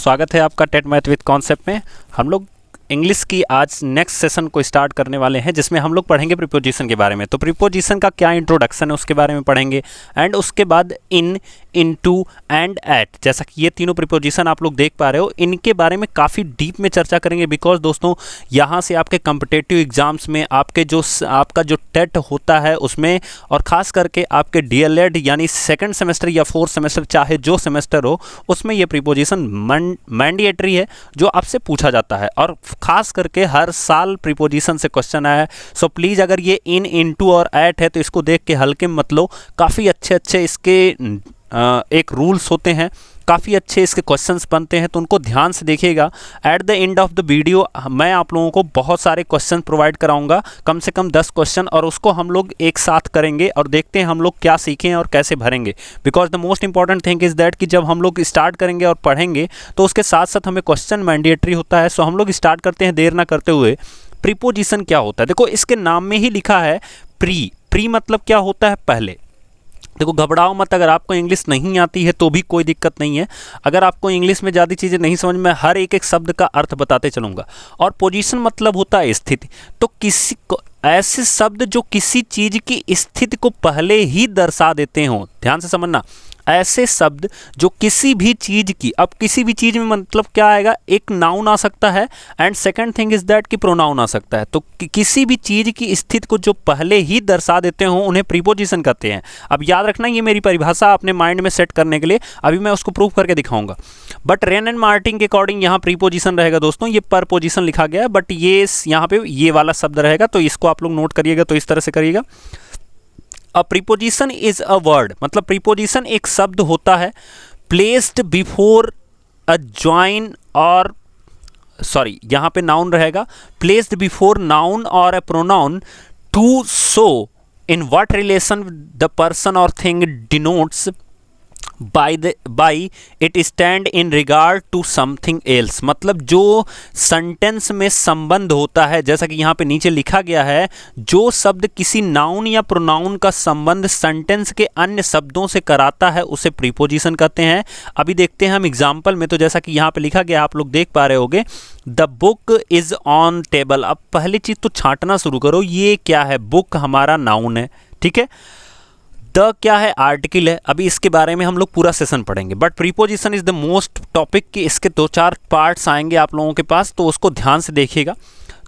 स्वागत है आपका टेट मैथ विद कॉन्सेप्ट में। हम लोग इंग्लिश की आज नेक्स्ट सेशन को स्टार्ट करने वाले हैं, जिसमें हम लोग पढ़ेंगे प्रीपोजिशन के बारे में। तो प्रीपोजिशन का क्या इंट्रोडक्शन है उसके बारे में पढ़ेंगे, एंड उसके बाद इन, इनटू एंड एट, जैसा कि ये तीनों प्रीपोजिशन आप लोग देख पा रहे हो, इनके बारे में काफ़ी डीप में चर्चा करेंगे। बिकॉज दोस्तों यहाँ से आपके कम्पिटेटिव एग्जाम्स में आपका जो टेट होता है उसमें, और ख़ास करके आपके डीएलएड यानी सेकंड सेमेस्टर या फोर्थ सेमेस्टर चाहे जो सेमेस्टर हो, उसमें ये प्रीपोजिशन मैंडेटरी है जो आपसे पूछा जाता है, और खास करके हर साल प्रीपोजिशन से क्वेश्चन आया है। सो प्लीज़ अगर ये इन, इनटू और एट है तो इसको देख के हल्के मत लो। काफ़ी अच्छे इसके एक रूल्स होते हैं, काफ़ी अच्छे इसके क्वेश्चंस बनते हैं, तो उनको ध्यान से देखिएगा। At the end of the video मैं आप लोगों को बहुत सारे क्वेश्चन प्रोवाइड कराऊंगा, कम से कम 10 क्वेश्चन, और उसको हम लोग एक साथ करेंगे और देखते हैं हम लोग क्या सीखें और कैसे भरेंगे। Because the most important thing is that कि जब हम लोग स्टार्ट करेंगे और पढ़ेंगे तो उसके साथ साथ हमें क्वेश्चन मैंडेटरी होता है। सो हम लोग स्टार्ट करते हैं देर ना करते हुए। प्रीपोजिशन क्या होता है? देखो इसके नाम में ही लिखा है प्री मतलब क्या होता है पहले। देखो घबराओ मत, अगर आपको इंग्लिश नहीं आती है तो भी कोई दिक्कत नहीं है। अगर आपको इंग्लिश में ज़्यादा चीज़ें नहीं समझ में, हर एक शब्द का अर्थ बताते चलूँगा। और पोजीशन मतलब होता है स्थिति। तो किसी को ऐसे शब्द जो किसी चीज़ की स्थिति को पहले ही दर्शा देते हों, ध्यान से समझना, ऐसे शब्द जो किसी भी चीज़ की, अब किसी भी चीज़ में मतलब क्या आएगा, एक नाउन आ सकता है, and second thing is that कि प्रोनाउन आ सकता है। तो किसी भी चीज़ की स्थिति को जो पहले ही दर्शा देते हों उन्हें प्रीपोजिशन कहते हैं। अब याद रखना, ये मेरी परिभाषा अपने माइंड में सेट करने के लिए, अभी मैं उसको प्रूव करके दिखाऊंगा। बट रेन एंड मार्टिन के अकॉर्डिंग यहाँ प्रीपोजिशन रहेगा दोस्तों, ये पर पोजिशन लिखा गया है, बट ये यहाँ पे ये वाला शब्द रहेगा, तो इसको आप लोग नोट करिएगा। तो इस तरह से करिएगा, a preposition is a word, मतलब प्रीपोजिशन एक शब्द होता है प्लेस्ड बिफोर अ ज्वाइन, और सॉरी यहाँ पे नाउन रहेगा, प्लेस्ड बिफोर नाउन और a pronoun to show in what relation the person और thing denotes by it stand in regard to something else. मतलब जो सेंटेंस में संबंध होता है, जैसा कि यहाँ पे नीचे लिखा गया है, जो शब्द किसी नाउन या प्रोनाउन का संबंध सेंटेंस के अन्य शब्दों से कराता है उसे प्रीपोजिशन कहते हैं। अभी देखते हैं हम एग्जाम्पल में। तो जैसा कि यहाँ पे लिखा गया, आप लोग देख पा रहे होगे, the book is on table. अब पहली चीज तो छांटना शुरू करो, ये क्या है? बुक हमारा नाउन है, ठीक है। द क्या है? आर्टिकल है। अभी इसके बारे में हम लोग पूरा सेशन पढ़ेंगे, but preposition is the most topic कि इसके 2-4 पार्ट्स आएंगे आप लोगों के पास, तो उसको ध्यान से देखिएगा।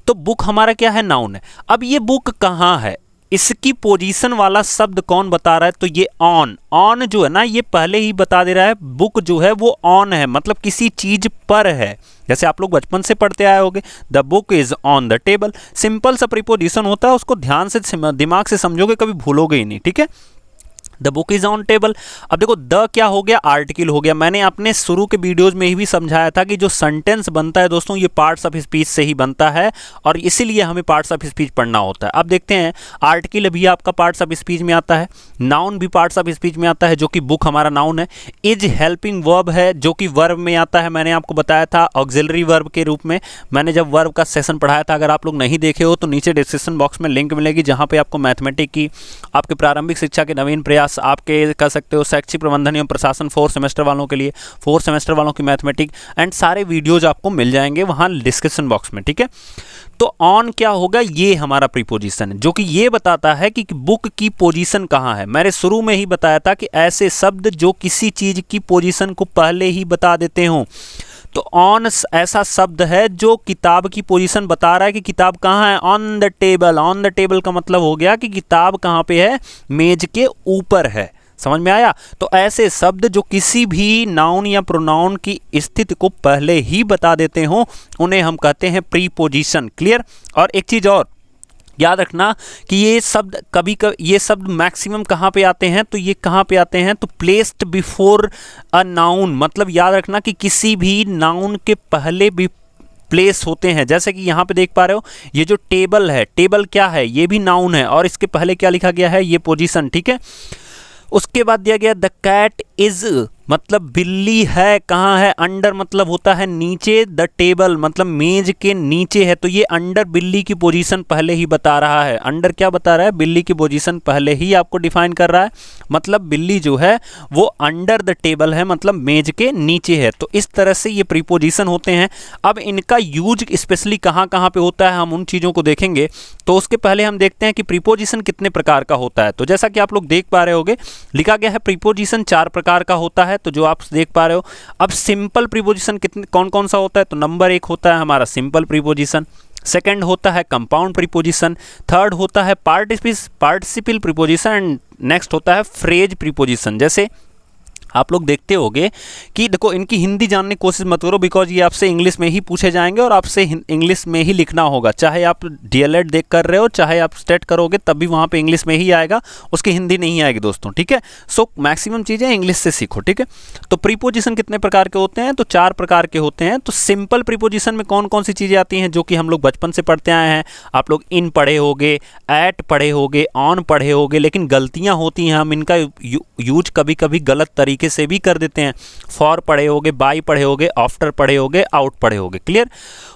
तो बुक हमारा क्या है? नाउन है। अब ये बुक कहाँ है, इसकी पोजीशन वाला शब्द कौन बता रहा है? तो ये ऑन जो है ना, ये पहले ही बता दे रहा है बुक जो है वो ऑन है, मतलब किसी चीज पर है। जैसे आप लोग बचपन से पढ़ते आए होंगे, the book is on the table. Simple सा प्रीपोजिशन होता है, उसको ध्यान से दिमाग से समझोगे, कभी भूलोगे ही नहीं, ठीक है। The book is on table. अब देखो द क्या हो गया? आर्टिकल हो गया। मैंने अपने शुरू के वीडियोज में ही भी समझाया था कि जो सेंटेंस बनता है दोस्तों, ये पार्ट्स ऑफ स्पीच से ही बनता है, और इसीलिए हमें पार्ट्स ऑफ स्पीच पढ़ना होता है। अब देखते हैं, आर्टिकल भी आपका पार्ट्स ऑफ स्पीच में आता है, नाउन भी पार्ट्स ऑफ स्पीच में आता है, जो कि बुक हमारा नाउन है। इज हेल्पिंग वर्ब है, जो कि वर्ब में आता है। मैंने आपको बताया था ऑक्सिलरी वर्ब के रूप में, मैंने जब वर्ब का सेशन पढ़ाया था। अगर आप लोग नहीं देखे हो तो नीचे डिस्क्रिप्शन बॉक्स में लिंक मिलेगी, जहाँ पे आपको मैथमेटिक की, आपके प्रारंभिक शिक्षा के नवीन प्रयास, आपके कर सकते हो शैक्षिक प्रबंधन एवं प्रशासन 4 सेमेस्टर वालों के लिए, 4 सेमेस्टर वालों की मैथमेटिक, एंड सारे वीडियोज आपको मिल जाएंगे वहां डिस्क्रिप्शन बॉक्स में, ठीक है। तो ऑन क्या होगा? ये हमारा प्रीपोजिशन है, जो कि ये बताता है कि बुक की पोजीशन कहाँ है। मैंने शुरू में ही बताया था कि ऐसे शब्द जो किसी चीज की पोजीशन को पहले ही बता देते हों। तो ऑन ऐसा शब्द है जो किताब की पोजीशन बता रहा है कि किताब कहाँ है, on the table. On the table का मतलब हो गया कि किताब कहाँ पे है, मेज के ऊपर है। समझ में आया? तो ऐसे शब्द जो किसी भी नाउन या प्रोनाउन की स्थिति को पहले ही बता देते हो उन्हें हम कहते हैं प्रीपोजिशन। क्लियर? और एक चीज और याद रखना कि ये शब्द ये शब्द मैक्सिमम कहाँ पे आते हैं? तो ये कहाँ पे आते हैं? तो प्लेस्ड बिफोर अ नाउन, मतलब याद रखना कि किसी भी नाउन के पहले भी प्लेस होते हैं। जैसे कि यहाँ पे देख पा रहे हो, ये जो टेबल है, टेबल क्या है? ये भी नाउन है, और इसके पहले क्या लिखा गया है? ये पोजीशन, ठीक है। उसके बाद दिया गया द कैट इज मतलब बिल्ली है कहाँ है, अंडर मतलब होता है नीचे, द टेबल मतलब मेज के नीचे है, तो ये अंडर बिल्ली की पोजीशन पहले ही बता रहा है। अंडर क्या बता रहा है, बिल्ली की पोजीशन पहले ही आपको डिफाइन कर रहा है, मतलब बिल्ली जो है वो अंडर द टेबल है, मतलब मेज के नीचे है। तो इस तरह से ये प्रीपोजिशन होते हैं। अब इनका यूज स्पेशली कहाँ कहाँ पे होता है हम उन चीज़ों को देखेंगे। तो उसके पहले हम देखते हैं कि प्रीपोजिशन कितने प्रकार का होता है। तो जैसा कि आप लोग देख पा रहे होगे लिखा गया है प्रीपोजिशन 4 प्रकार का होता है, तो जो आप देख पा रहे हो। अब सिंपल प्रीपोजिशन कितने कौन कौन सा होता है, तो नंबर 1 होता है हमारा सिंपल प्रीपोजिशन, सेकंड होता है कंपाउंड प्रीपोजिशन, थर्ड होता है पार्टिसिपल प्रीपोजिशन एंड नेक्स्ट होता है फ्रेज प्रीपोजिशन। जैसे आप लोग देखते होंगे कि देखो इनकी हिंदी जानने की कोशिश मत करो, बिकॉज ये आपसे इंग्लिश में ही पूछे जाएंगे और आपसे इंग्लिश में ही लिखना होगा। चाहे आप डीएलएड देख कर रहे हो, चाहे आप स्टेट करोगे, तब भी वहाँ पे इंग्लिश में ही आएगा, उसकी हिंदी नहीं आएगी दोस्तों, ठीक है। सो मैक्सिमम चीज़ें इंग्लिश से सीखो, ठीक है। तो प्रीपोजिशन कितने प्रकार के होते हैं, तो 4 प्रकार के होते हैं। तो सिंपल प्रीपोजिशन में कौन कौन सी चीज़ें आती हैं जो कि हम लोग बचपन से पढ़ते आए हैं। आप लोग इन पढ़े होगे, एट पढ़े होगे, ऑन पढ़े होगे, लेकिन गलतियाँ होती हैं, हम इनका यूज कभी कभी गलत तरीके से भी कर देते हैं। फॉर पढ़े होगे, बाय पढ़े होगे, आफ्टर पढ़े होगे, आउट पढ़े होगे, क्लियर।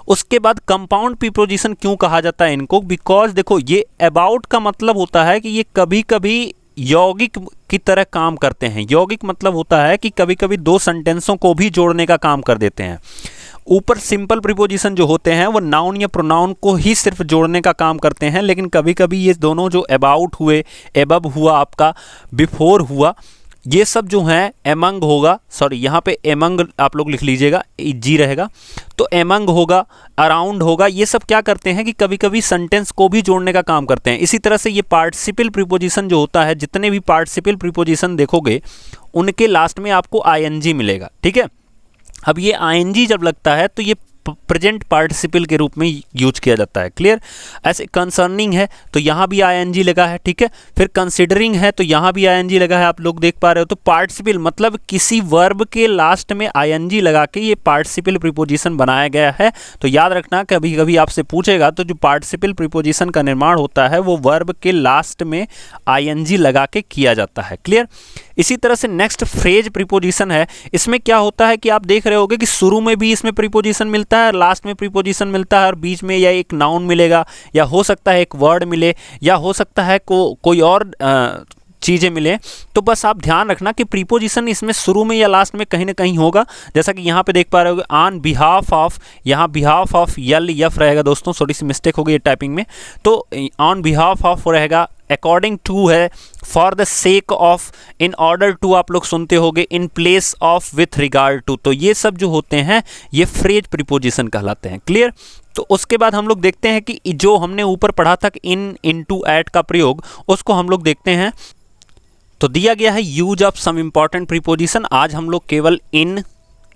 उसके बाद कंपाउंड प्रीपोजिशन क्यों कहा जाता है इनको, बिकॉज देखो ये अबाउट का मतलब होता है कि ये कभी कभी यौगिक की तरह काम करते हैं। यौगिक मतलब होता है कि कभी कभी 2 सेंटेंसों को भी जोड़ने का काम कर देते हैं। ऊपर सिंपल प्रीपोजिशन जो होते हैं वो नाउन या प्रोनाउन को ही सिर्फ जोड़ने का काम करते हैं, लेकिन कभी कभी ये दोनों जो अबाउट हुए, एबव हुआ, आपका बिफोर हुआ, ये सब जो हैं एमंग होगा, सॉरी यहाँ पे एमंग आप लोग लिख लीजिएगा, जी रहेगा, तो एमंग होगा, अराउंड होगा, ये सब क्या करते हैं कि कभी कभी सेंटेंस को भी जोड़ने का काम करते हैं। इसी तरह से ये पार्टिसिपल प्रीपोजिशन जो होता है, जितने भी पार्टिसिपल प्रीपोजिशन देखोगे उनके लास्ट में आपको आईएनजी मिलेगा, ठीक है। अब ये आईएनजी जब लगता है तो ये प्रेजेंट पार्टिसिपल के रूप में यूज किया जाता है, क्लियर। ऐसे कंसर्निंग है तो यहाँ भी आईएनजी लगा है, ठीक है। फिर कंसिडरिंग है तो यहाँ भी आईएनजी लगा है, आप लोग देख पा रहे हो। तो पार्टिसिपल मतलब किसी वर्ब के लास्ट में आईएनजी लगा के ये पार्टिसिपल प्रीपोजिशन बनाया गया है। तो याद रखना, कभी कभी आपसे पूछेगा तो जो पार्टिसिपल प्रीपोजिशन का निर्माण होता है वो वर्ब के लास्ट में आईएनजी लगा के किया जाता है, क्लियर। इसी तरह से नेक्स्ट फ्रेज प्रीपोजिशन है। इसमें क्या होता है कि आप देख रहे होगे कि शुरू में भी इसमें प्रीपोजिशन मिलता है, लास्ट में प्रीपोजिशन मिलता है, और बीच में या एक नाउन मिलेगा, या हो सकता है एक वर्ड मिले, या हो सकता है कोई और चीज़ें मिले। तो बस आप ध्यान रखना कि प्रीपोजिशन इसमें शुरू में या लास्ट में कहीं ना कहीं होगा। जैसा कि यहाँ पे देख पा रहे होगे ऑन बिहाफ ऑफ, यहाँ बिहाफ ऑफ यल यफ रहेगा दोस्तों, थोड़ी सी मिस्टेक हो गई है टाइपिंग में। तो ऑन बिहाफ ऑफ रहेगा, अकॉर्डिंग टू है, for the sake of, in order to आप लोग सुनते होगे, in place of, with regard to. तो ये सब जो होते हैं ये फ्रेज प्रीपोजिशन कहलाते हैं, क्लियर। तो उसके बाद हम लोग देखते हैं कि जो हमने ऊपर पढ़ा था इन, इनटू, एट का प्रयोग, उसको हम लोग देखते हैं। तो दिया गया है use of some important preposition. आज हम लोग केवल इन,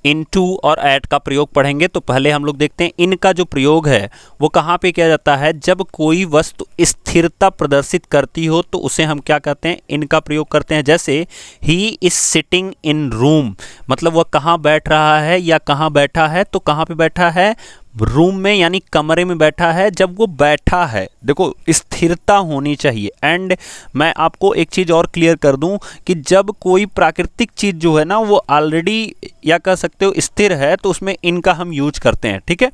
इनटू और एट का प्रयोग पढ़ेंगे। तो पहले हम लोग देखते हैं इन का जो प्रयोग है वो कहाँ पे किया जाता है। जब कोई वस्तु स्थिरता प्रदर्शित करती हो तो उसे हम क्या कहते हैं, इन का प्रयोग करते हैं। जैसे he is sitting in room, मतलब वह कहाँ बैठ रहा है या कहाँ बैठा है, तो कहाँ पे बैठा है, रूम में, यानी कमरे में बैठा है। जब वो बैठा है, देखो स्थिरता होनी चाहिए। एंड मैं आपको एक चीज़ और क्लियर कर दूं कि जब कोई प्राकृतिक चीज़ जो है ना वो ऑलरेडी या कह सकते हो स्थिर है, तो उसमें इनका हम यूज करते हैं, ठीक है।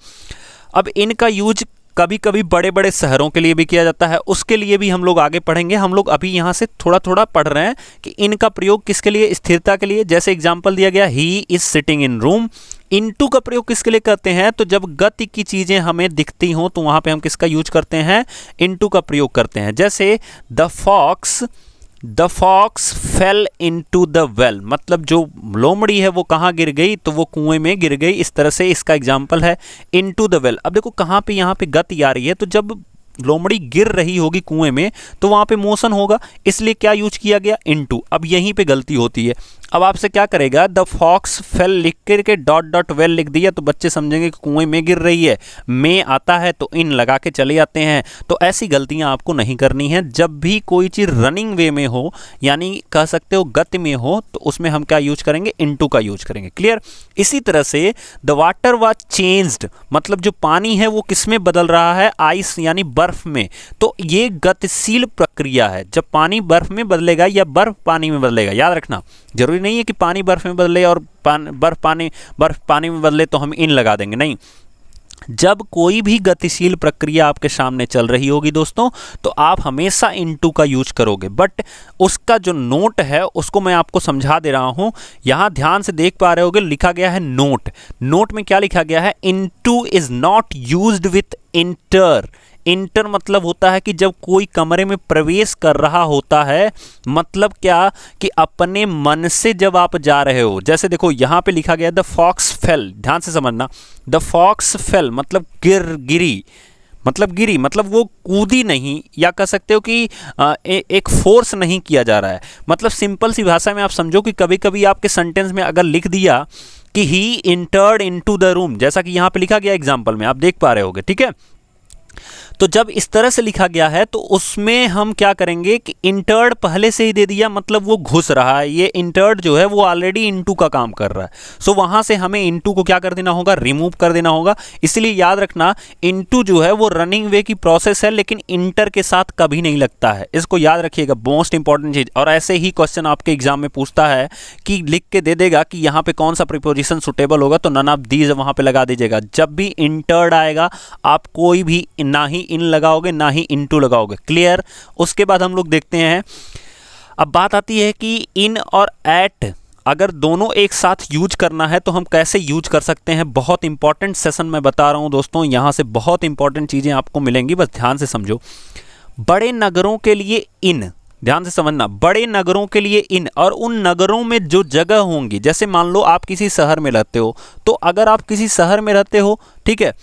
अब इनका यूज कभी कभी बड़े बड़े शहरों के लिए भी किया जाता है, उसके लिए भी हम लोग आगे पढ़ेंगे। हम लोग अभी यहाँ से थोड़ा थोड़ा पढ़ रहे हैं कि इनका प्रयोग किसके लिए, स्थिरता के लिए। जैसे एग्जाम्पल दिया गया he is sitting in room. Into का प्रयोग किसके लिए करते हैं, तो जब गति की चीज़ें हमें दिखती हों तो वहाँ पे हम किसका यूज करते हैं, इनटू का प्रयोग करते हैं। जैसे the fox fell into the well, मतलब जो लोमड़ी है वो कहाँ गिर गई, तो वो कुएं में गिर गई। इस तरह से इसका एग्जाम्पल है इनटू द वेल। अब देखो कहाँ पे यहाँ पे गति आ रही है, तो जब लोमड़ी गिर रही होगी कुएं में तो वहाँ पे मोशन होगा, इसलिए क्या यूज किया गया, इनटू। अब यहीं पे गलती होती है। अब आपसे क्या करेगा, द फॉक्स फेल लिख करके डॉट डॉट वेल लिख दिया तो बच्चे समझेंगे कि कुएं में गिर रही है। में आता है तो इन लगा के चले जाते हैं। तो ऐसी गलतियां आपको नहीं करनी है। जब भी कोई चीज़ रनिंग वे में हो, यानी कह सकते हो गति में हो, तो उसमें हम क्या यूज करेंगे, इनटू का यूज करेंगे, क्लियर। इसी तरह से द वाटर वाज चेंज्ड, मतलब जो पानी है वो किस में बदल रहा है, आइस यानी बर्फ में। तो ये गतिशील प्रक्रिया है। जब पानी बर्फ में बदलेगा या बर्फ पानी में बदलेगा, याद रखना, जरूरी ज़रूरी नहीं है कि पानी बर्फ़ में बदले और बर्फ़ पानी में बदले तो हम इन लगा देंगे, नहीं। जब कोई भी गतिशील प्रक्रिया आपके सामने चल रही होगी दोस्तों, तो आप हमेशा इनटू का यूज करोगे। बट उसका जो नोट है उसको मैं आपको समझा दे रहा हूं। यहां ध्यान से देख पा रहे होगे, लिखा गया है नोट। नोट में क्या लिखा गया है? Into is not used with inter. Inter मतलब होता है कि जब कोई कमरे में प्रवेश कर रहा होता है, मतलब क्या कि अपने मन से जब आप जा रहे हो। जैसे देखो यहां पे लिखा गया द फॉक्स फेल, ध्यान से समझना। द फॉक्स फेल मतलब गिरी, मतलब वो कूदी नहीं, या कह सकते हो कि एक फोर्स नहीं किया जा रहा है। मतलब सिंपल सी भाषा में आप समझो कि कभी कभी आपके सेंटेंस में अगर लिख दिया कि ही इंटर्ड इनटू द रूम, जैसा कि यहां पे लिखा गया एग्जांपल में, आप देख पा रहे होगे, ठीक है। तो जब इस तरह से लिखा गया है तो उसमें हम क्या करेंगे कि इंटर्ड पहले से ही दे दिया, मतलब वो घुस रहा है। ये इंटर्ड जो है वो ऑलरेडी इनटू का काम कर रहा है। सो वहां से हमें इनटू को क्या कर देना होगा? रिमूव कर देना होगा। इसलिए याद रखना, इनटू जो है वो रनिंग वे की प्रोसेस है, लेकिन इंटर के साथ कभी नहीं लगता है। इसको याद रखिएगा, मोस्ट इंपॉर्टेंट चीज। और ऐसे ही क्वेश्चन आपके एग्जाम में पूछता है कि लिख के दे देगा कि यहाँ पे कौन सा प्रीपोजिशन सुटेबल होगा, तो नन ऑफ दीज वहां पे लगा दीजिएगा। जब भी इंटर्ड आएगा आप कोई भी ना ही इन लगाओगे ना ही इनटू लगाओगे। क्लियर? उसके बाद हम लोग देखते हैं, अब बात आती है कि इन और एट अगर दोनों एक साथ यूज करना है तो हम कैसे यूज कर सकते हैं। बहुत इंपॉर्टेंट सेशन मैं बता रहा हूं दोस्तों, यहां से बहुत इंपॉर्टेंट चीजें आपको मिलेंगी, बस ध्यान से समझो। बड़े नगरों के लिए इन, ध्यान से समझना, बड़े नगरों के लिए इन, और उन नगरों में जो जगह होंगी, जैसे मान लो आप किसी शहर में रहते हो, तो अगर आप किसी शहर में रहते हो, ठीक है,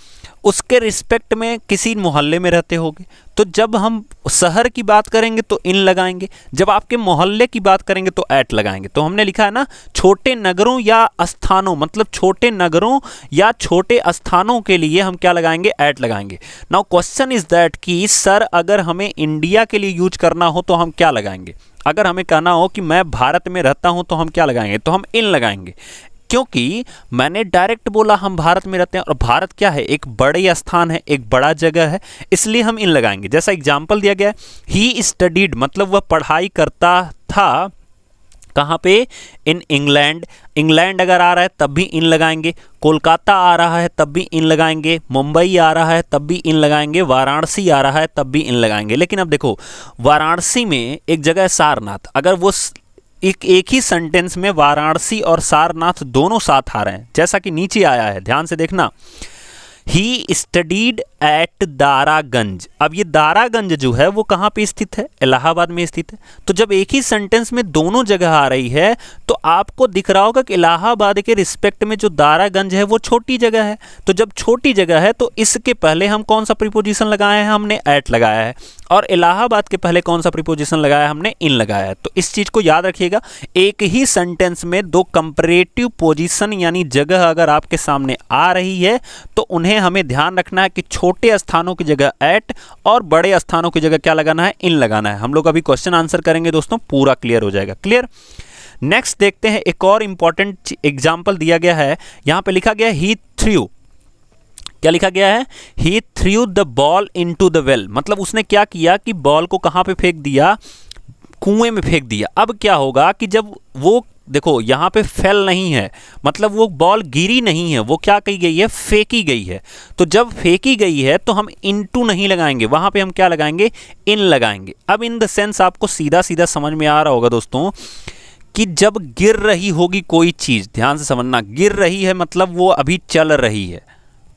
उसके रिस्पेक्ट में किसी मोहल्ले में रहते होगे, तो जब हम शहर की बात करेंगे तो इन लगाएंगे, जब आपके मोहल्ले की बात करेंगे तो एट लगाएंगे। तो हमने लिखा है ना, छोटे नगरों या स्थानों, मतलब छोटे नगरों या छोटे स्थानों के लिए हम क्या लगाएंगे? एट लगाएंगे। नाउ क्वेश्चन इज दैट कि सर अगर हमें इंडिया के लिए यूज करना हो तो हम क्या लगाएंगे? अगर हमें कहना हो कि मैं भारत में रहता हूं तो हम क्या लगाएंगे? तो हम इन लगाएंगे, क्योंकि मैंने डायरेक्ट बोला हम भारत में रहते हैं, और भारत क्या है? एक बड़े स्थान है, एक बड़ा जगह है, इसलिए हम इन लगाएंगे। जैसा एग्जाम्पल दिया गया है, ही स्टडीड मतलब वह पढ़ाई करता था, कहाँ पे? In England. इंग्लैंड अगर आ रहा है तब भी इन लगाएंगे, कोलकाता आ रहा है तब भी इन लगाएंगे, मुंबई आ रहा है तब भी इन लगाएंगे, वाराणसी आ रहा है तब भी इन लगाएंगे। लेकिन अब देखो, वाराणसी में एक जगह है सारनाथ, अगर वो एक ही सेंटेंस में वाराणसी और सारनाथ दोनों साथ आ रहे हैं, जैसा कि नीचे आया है, ध्यान से देखना, ही स्टडीड एट दारागंज। अब ये दारागंज जो है वो कहाँ पे स्थित है? इलाहाबाद में स्थित है। तो जब एक ही सेंटेंस में दोनों जगह आ रही है तो आपको दिख रहा होगा कि इलाहाबाद के रिस्पेक्ट में जो दारागंज है वो छोटी जगह है। तो जब छोटी जगह है तो इसके पहले हम कौन सा प्रीपोजिशन लगाए हैं? हमने एट लगाया है। और इलाहाबाद के पहले कौन सा प्रीपोजिशन लगाया? हमने इन लगाया है। तो इस चीज को याद रखिएगा, एक ही सेंटेंस में दो कंपैरेटिव पोजीशन यानी जगह अगर आपके सामने आ रही है तो उन्हें हमें ध्यान रखना है कि छोटे स्थानों की जगह एट और बड़े स्थानों की जगह क्या लगाना है? इन लगाना है। हम लोग अभी क्वेश्चन आंसर करेंगे दोस्तों, पूरा क्लियर हो जाएगा। क्लियर? नेक्स्ट देखते हैं, एक और इंपॉर्टेंट एग्जांपल दिया गया है, यहां पे लिखा गया ही थ्रू। क्या लिखा गया है? He threw the ball into the well, मतलब उसने क्या किया कि बॉल को कहां पे फेंक दिया? कुएं में फेंक दिया। अब क्या होगा कि जब वो, देखो यहां पे फेल नहीं है, मतलब वो बॉल गिरी नहीं है, वो क्या की गई है? फेंकी गई है। तो जब फेंकी गई है तो हम इनटू नहीं लगाएंगे, वहां पे हम क्या लगाएंगे? इन लगाएंगे। अब इन द सेंस आपको सीधा सीधा समझ में आ रहा होगा दोस्तों कि जब गिर रही होगी कोई चीज, ध्यान से समझना, गिर रही है मतलब वो अभी चल रही है,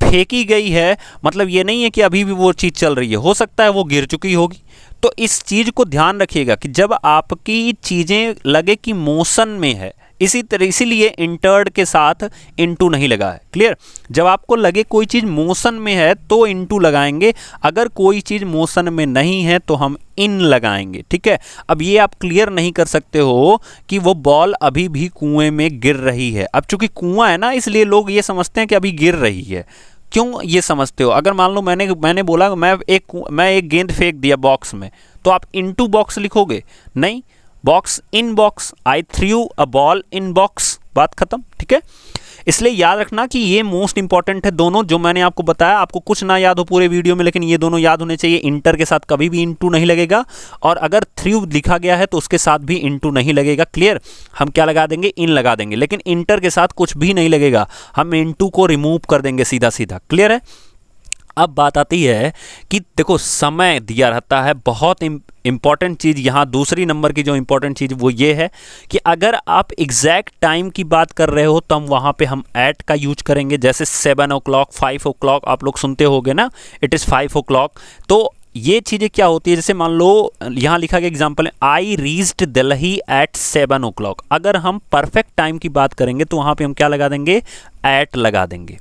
फेंकी गई है मतलब ये नहीं है कि अभी भी वो चीज चल रही है, हो सकता है वो गिर चुकी होगी। तो इस चीज को ध्यान रखिएगा कि जब आपकी चीजें लगे कि मोशन में है, इसीलिए इंटर्ड के साथ इनटू नहीं लगा है। क्लियर? जब आपको लगे कोई चीज मोशन में है तो इनटू लगाएंगे, अगर कोई चीज मोशन में नहीं है तो हम इन लगाएंगे। ठीक है? अब ये आप क्लियर नहीं कर सकते हो कि वो बॉल अभी भी कुएं में गिर रही है। अब चूंकि कुआं है ना, इसलिए लोग ये समझते हैं कि अभी गिर रही है। क्यों ये समझते हो? अगर मान लो मैंने बोला मैं एक गेंद फेंक दिया बॉक्स में, तो आप इनटू बॉक्स लिखोगे? नहीं, box in box, I through a ball in box, बात खत्म। ठीक है? इसलिए याद रखना कि ये मोस्ट इंपॉर्टेंट है दोनों जो मैंने आपको बताया। आपको कुछ ना याद हो पूरे वीडियो में, लेकिन ये दोनों याद होने चाहिए। इंटर के साथ कभी भी इनटू नहीं लगेगा, और अगर थ्रू लिखा गया है तो उसके साथ भी इनटू नहीं लगेगा। क्लियर? हम क्या लगा देंगे? इन लगा देंगे। लेकिन इंटर के साथ कुछ भी नहीं लगेगा, हम इनटू को रिमूव कर देंगे सीधा सीधा। क्लियर है? अब बात आती है कि देखो समय दिया रहता है, बहुत इंपॉर्टेंट चीज़ यहाँ दूसरी नंबर की जो इंपॉर्टेंट चीज़ वो ये है कि अगर आप एग्जैक्ट टाइम की बात कर रहे हो तो हम वहाँ पे हम एट का यूज करेंगे। जैसे 7 o'clock 5 o'clock आप लोग सुनते होगे ना, इट इज़ 5 o'clock। तो ये चीज़ें क्या होती है, जैसे मान लो यहाँ लिखा गया एग्जाम्पल है I reached Delhi eight 7 o'clock। अगर हम परफेक्ट टाइम की बात करेंगे तो वहाँ पे हम क्या लगा देंगे? एट लगा देंगे।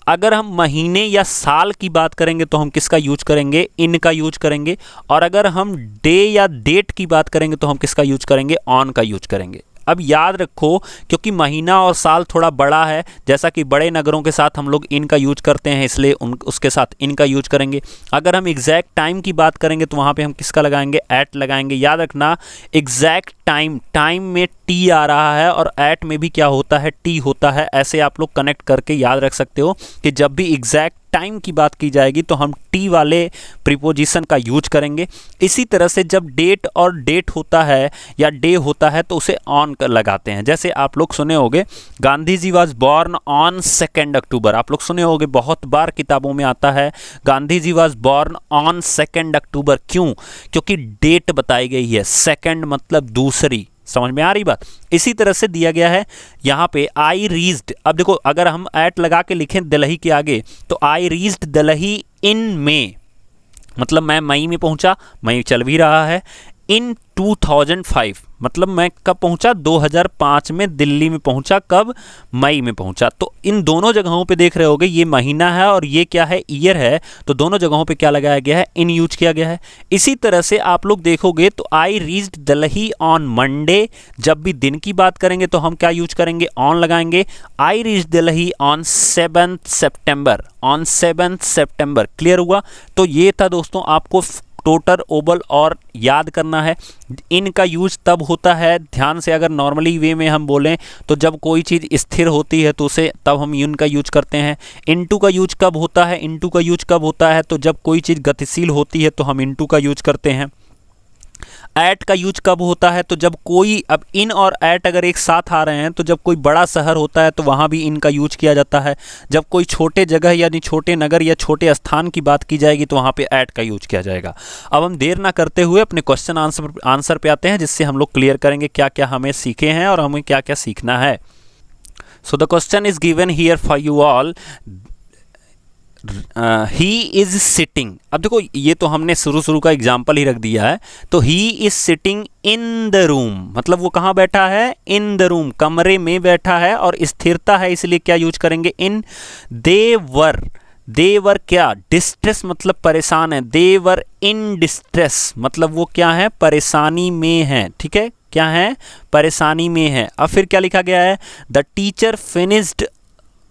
अगर हम महीने या साल की बात करेंगे तो हम किसका यूज करेंगे? इन का यूज करेंगे। और अगर हम डे या डेट की बात करेंगे तो हम किसका यूज करेंगे? ऑन का यूज करेंगे। अब याद रखो, क्योंकि महीना और साल थोड़ा बड़ा है, जैसा कि बड़े नगरों के साथ हम लोग इन का यूज करते हैं, इसलिए उसके साथ इन का यूज करेंगे। अगर हम एग्जैक्ट टाइम की बात करेंगे तो वहाँ पे हम किसका लगाएंगे? एट लगाएंगे। याद रखना, एग्जैक्ट टाइम, टाइम में टी आ रहा है और एट में भी क्या होता है? टी होता है। ऐसे आप लोग कनेक्ट करके याद रख सकते हो कि जब भी एग्जैक्ट टाइम की बात की जाएगी तो हम टी वाले प्रीपोजिशन का यूज करेंगे। इसी तरह से जब डेट और डेट होता है या डे होता है तो उसे ऑन लगाते हैं। जैसे आप लोग सुने होंगे Gandhi ji was born on 2 अक्टूबर। आप लोग सुने होंगे, बहुत बार किताबों में आता है Gandhi ji was born on 2 अक्टूबर। क्यों? क्योंकि डेट बताई गई है, सेकेंड मतलब दूसरी। समझ में आ रही बात? इसी तरह से दिया गया है यहाँ पे आई रीच्ड। अब देखो, अगर हम एट लगा के लिखें दिल्ली के आगे तो आई रीच्ड दिल्ली इन मई, मतलब मैं मई में पहुंचा, मई चल भी रहा है। इन 2005 मतलब मैं कब पहुंचा? 2005 में दिल्ली में पहुंचा। कब? मई में पहुंचा। तो इन दोनों जगहों पे देख रहे होगे ये महीना है और ये क्या है? ईयर है। तो दोनों जगहों पे क्या लगाया गया है? इन यूज किया गया है। इसी तरह से आप लोग देखोगे तो I reached Delhi on Monday, जब भी दिन की बात करेंगे तो हम क्या यूज करेंगे? ऑन लगाएंगे। I reached Delhi on 7 September, on 7 September. Clear हुआ? तो ये था दोस्तों, आपको टोटल ओबल और याद करना है। इन का यूज तब होता है, ध्यान से अगर नॉर्मली वे में हम बोलें तो जब कोई चीज़ स्थिर होती है तो उसे तब हम इन का यूज करते हैं। इनटू का यूज कब होता है? इनटू का यूज कब होता है? तो जब कोई चीज़ गतिशील होती है तो हम इनटू का यूज करते हैं। एट का यूज कब होता है? तो जब कोई, अब इन और एट अगर एक साथ आ रहे हैं तो जब कोई बड़ा शहर होता है तो वहाँ भी इन का यूज किया जाता है। जब कोई छोटे जगह यानी छोटे नगर या छोटे स्थान की बात की जाएगी तो वहाँ पे एट का यूज किया जाएगा। अब हम देर ना करते हुए अपने क्वेश्चन आंसर पे आते हैं, जिससे हम लोग क्लियर करेंगे क्या क्या हमें सीखे हैं और हमें क्या क्या सीखना है। So the question is given here for you all. He is sitting. अब देखो, ये तो हमने शुरू का एग्जाम्पल ही रख दिया है। तो he is sitting in the room, मतलब वो कहाँ बैठा है? इन द रूम, कमरे में बैठा है। और स्थिरता है इसलिए क्या यूज करेंगे? इन। दे वर क्या? डिस्ट्रेस मतलब परेशान है। दे वर इन डिस्ट्रेस मतलब वो क्या है? परेशानी में है। ठीक है, क्या है? परेशानी में है। अब फिर क्या लिखा गया है? The teacher finished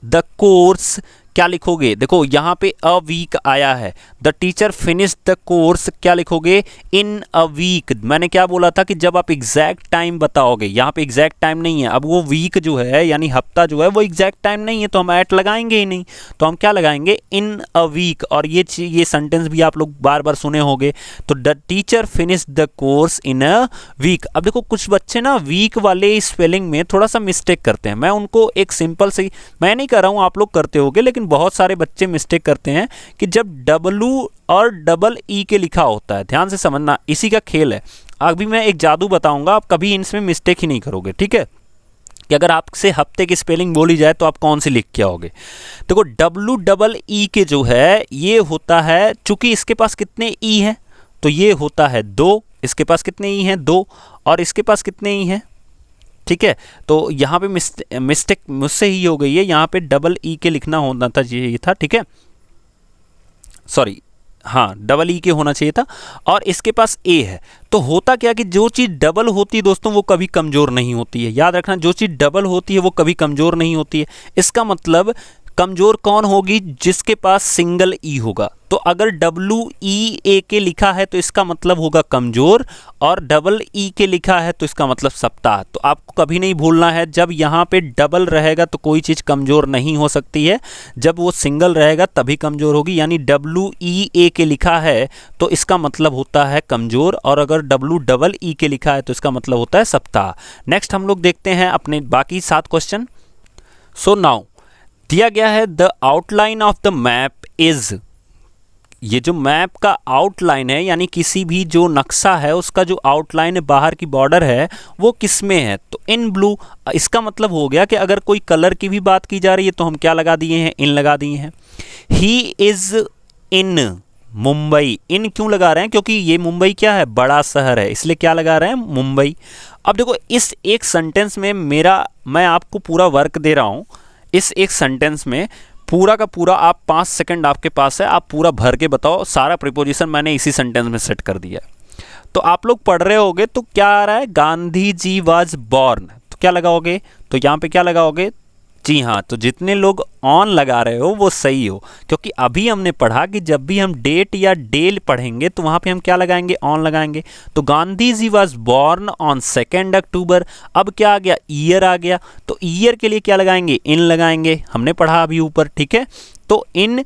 the course. क्या लिखोगे? देखो यहाँ पे अ वीक आया है। The teacher finish the course क्या लिखोगे? इन अ वीक। मैंने क्या बोला था कि जब आप एग्जैक्ट टाइम बताओगे, यहाँ पे एग्जैक्ट टाइम नहीं है। अब वो वीक जो है यानी हफ्ता जो है वो एग्जैक्ट टाइम नहीं है तो हम एट लगाएंगे ही नहीं। तो हम क्या लगाएंगे? इन अ वीक। और ये सेंटेंस भी आप लोग बार बार सुने होंगे। तो the teacher finish the course in a week. अब देखो, कुछ बच्चे ना वीक वाले स्पेलिंग में थोड़ा सा मिस्टेक करते हैं। मैं उनको एक सिंपल सी, मैं नहीं कर रहा हूँ, आप लोग करते होगे, लेकिन बहुत सारे बच्चे मिस्टेक करते हैं कि जब डब्लू और डबल ई के लिखा होता है, ध्यान से समझना, इसी का खेल है। अभी मैं एक जादू बताऊंगा, आप कभी इनमें मिस्टेक ही नहीं करोगे। ठीक है, कि अगर आपसे हफ्ते की स्पेलिंग बोली जाए तो आप कौन सी लिख के आओगे? देखो, डब्लू डबल ई के जो है ये होता है, चूंकि इसके पास कितने ई हैं तो ये होता है 2। इसके पास कितने ई हैं? 2। और इसके पास कितने ई हैं? ठीक है, तो यहाँ पे मिस्टेक मुझसे ही हो गई है। यहाँ पे डबल ई के लिखना होना था, ये था। ठीक है, सॉरी, हाँ, डबल ई के होना चाहिए था। और इसके पास ए है। तो होता क्या कि जो चीज़ डबल होती है दोस्तों वो कभी कमज़ोर नहीं होती है। याद रखना, जो चीज़ डबल होती है वो कभी कमज़ोर नहीं होती है। इसका मतलब कमजोर कौन होगी? जिसके पास सिंगल ई होगा। तो अगर WEAK लिखा है तो इसका मतलब होगा कमजोर, और डबल ई के लिखा है तो इसका मतलब सप्ताह। तो आपको कभी नहीं भूलना है, जब यहाँ पे डबल रहेगा तो कोई चीज़ कमजोर नहीं हो सकती है, जब वो सिंगल रहेगा तभी कमजोर होगी। यानी WEAK लिखा है तो इसका मतलब होता है कमजोर, और अगर WEE लिखा है तो इसका मतलब होता है सप्ताह। नेक्स्ट हम लोग देखते हैं अपने बाकी 7 क्वेश्चन। सो नाउ दिया गया है the outline of the map is, ये जो मैप का आउटलाइन है यानी किसी भी जो नक्शा है उसका जो आउटलाइन है, बाहर की बॉर्डर है, वो किस में है? तो इन ब्लू। इसका मतलब हो गया कि अगर कोई कलर की भी बात की जा रही है तो हम क्या लगा दिए हैं? इन लगा दिए हैं। He is in Mumbai. इन क्यों लगा रहे हैं? क्योंकि ये मुंबई क्या है? बड़ा शहर है, इसलिए क्या लगा रहे हैं? मुंबई। अब देखो इस एक सेंटेंस में मैं आपको पूरा वर्क दे रहा हूं। इस एक सेंटेंस में पूरा का पूरा आप 5 सेकंड आपके पास है, आप पूरा भर के बताओ। सारा प्रीपोजिशन मैंने इसी सेंटेंस में सेट कर दिया। तो आप लोग पढ़ रहे होगे तो क्या आ रहा है? गांधी जी वाज बॉर्न, तो क्या लगाओगे? तो यहाँ पे क्या लगाओगे? जी हाँ, तो जितने लोग ऑन लगा रहे हो वो सही हो, क्योंकि अभी हमने पढ़ा कि जब भी हम डेट या डे पढ़ेंगे तो वहाँ पे हम क्या लगाएंगे? ऑन लगाएंगे। तो Gandhi ji was born on 2 अक्टूबर। अब क्या आ गया? ईयर आ गया। तो ईयर के लिए क्या लगाएंगे? इन लगाएंगे, हमने पढ़ा अभी ऊपर, ठीक है। तो इन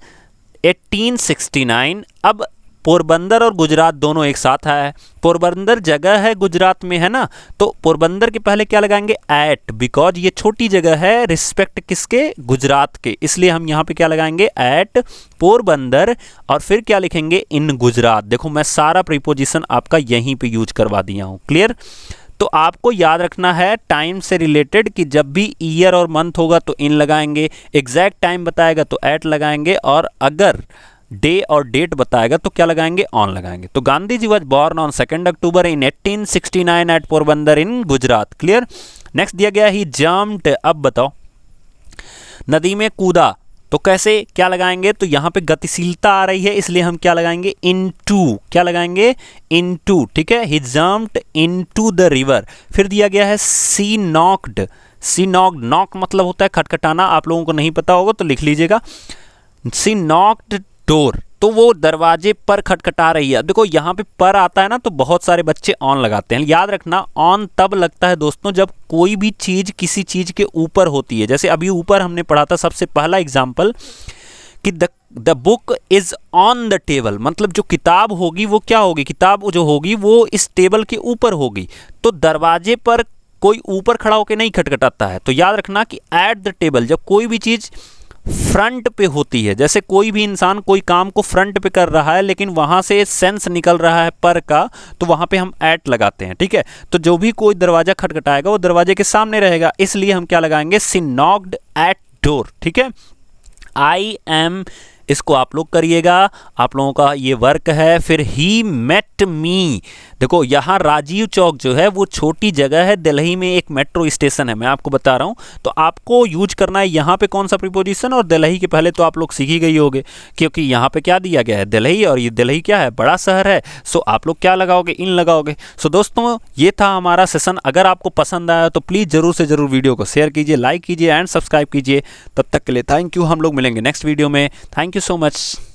1869। अब पोरबंदर और गुजरात दोनों एक साथ आया है। पोरबंदर जगह है गुजरात में, है ना, तो पोरबंदर के पहले क्या लगाएंगे? एट, बिकॉज ये छोटी जगह है रिस्पेक्ट किसके? गुजरात के, इसलिए हम यहाँ पे क्या लगाएंगे? एट पोरबंदर। और फिर क्या लिखेंगे? इन गुजरात। देखो मैं सारा प्रीपोजिशन आपका यहीं पे यूज करवा दिया हूँ। क्लियर? तो आपको याद रखना है टाइम से रिलेटेड कि जब भी ईयर और मंथ होगा तो इन लगाएंगे, एग्जैक्ट टाइम बताएगा तो एट लगाएंगे, और अगर डे और डेट बताएगा तो क्या लगाएंगे? ऑन लगाएंगे। तो Gandhi ji was born on 2 October in 1869 at Porbandar in Gujarat. Clear? Next दिया गया ही जम्प्ड। अब बताओ, नदी में कूदा, तो कैसे क्या लगाएंगे? तो यहां पे गतिशीलता आ रही है इसलिए हम क्या लगाएंगे? इनटू। क्या लगाएंगे? इनटू, ठीक है। ही जम्प्ड इनटू द रिवर। फिर दिया गया है सी नॉक्ड। सी नॉक्ड, नॉक मतलब होता है खटखटाना, आप लोगों को नहीं पता होगा तो लिख लीजिएगा। सी नॉक्ड डोर, तो वो दरवाजे पर खटखटा रही है। देखो यहाँ पे पर आता है ना तो बहुत सारे बच्चे ऑन लगाते हैं। याद रखना ऑन तब लगता है दोस्तों जब कोई भी चीज किसी चीज के ऊपर होती है। जैसे अभी ऊपर हमने पढ़ा था सबसे पहला एग्जाम्पल कि the book is on the table, मतलब जो किताब होगी वो क्या होगी? किताब जो होगी वो इस टेबल के ऊपर होगी। तो दरवाजे पर कोई ऊपर खड़ा होकर नहीं खटखटाता है। तो याद रखना कि एट द टेबल, जब कोई भी चीज फ्रंट पे होती है, जैसे कोई भी इंसान कोई काम को फ्रंट पे कर रहा है लेकिन वहां से सेंस निकल रहा है पर का, तो वहां पे हम एट लगाते हैं, ठीक है। तो जो भी कोई दरवाजा खटखटाएगा वो दरवाजे के सामने रहेगा, इसलिए हम क्या लगाएंगे? शी नॉक्ड एट डोर, ठीक है। आई एम, इसको आप लोग करिएगा, आप लोगों का ये वर्क है। फिर ही मेट मी, देखो यहाँ राजीव चौक जो है वो छोटी जगह है, दिल्ली में एक मेट्रो स्टेशन है, मैं आपको बता रहा हूँ। तो आपको यूज करना है यहाँ पे कौन सा प्रीपोजिशन, और दिल्ली के पहले तो आप लोग सीख ही गई होगे क्योंकि यहाँ पे क्या दिया गया है? दिल्ली, और ये दिल्ली क्या है? बड़ा शहर है। सो आप लोग क्या लगाओगे? इन लगाओगे। सो दोस्तों ये था हमारा सेशन। अगर आपको पसंद आया तो प्लीज़ जरूर से जरूर वीडियो को शेयर कीजिए, लाइक कीजिए एंड सब्सक्राइब कीजिए। तब तक के लिए थैंक यू। हम लोग मिलेंगे नेक्स्ट वीडियो में। Thank you so much.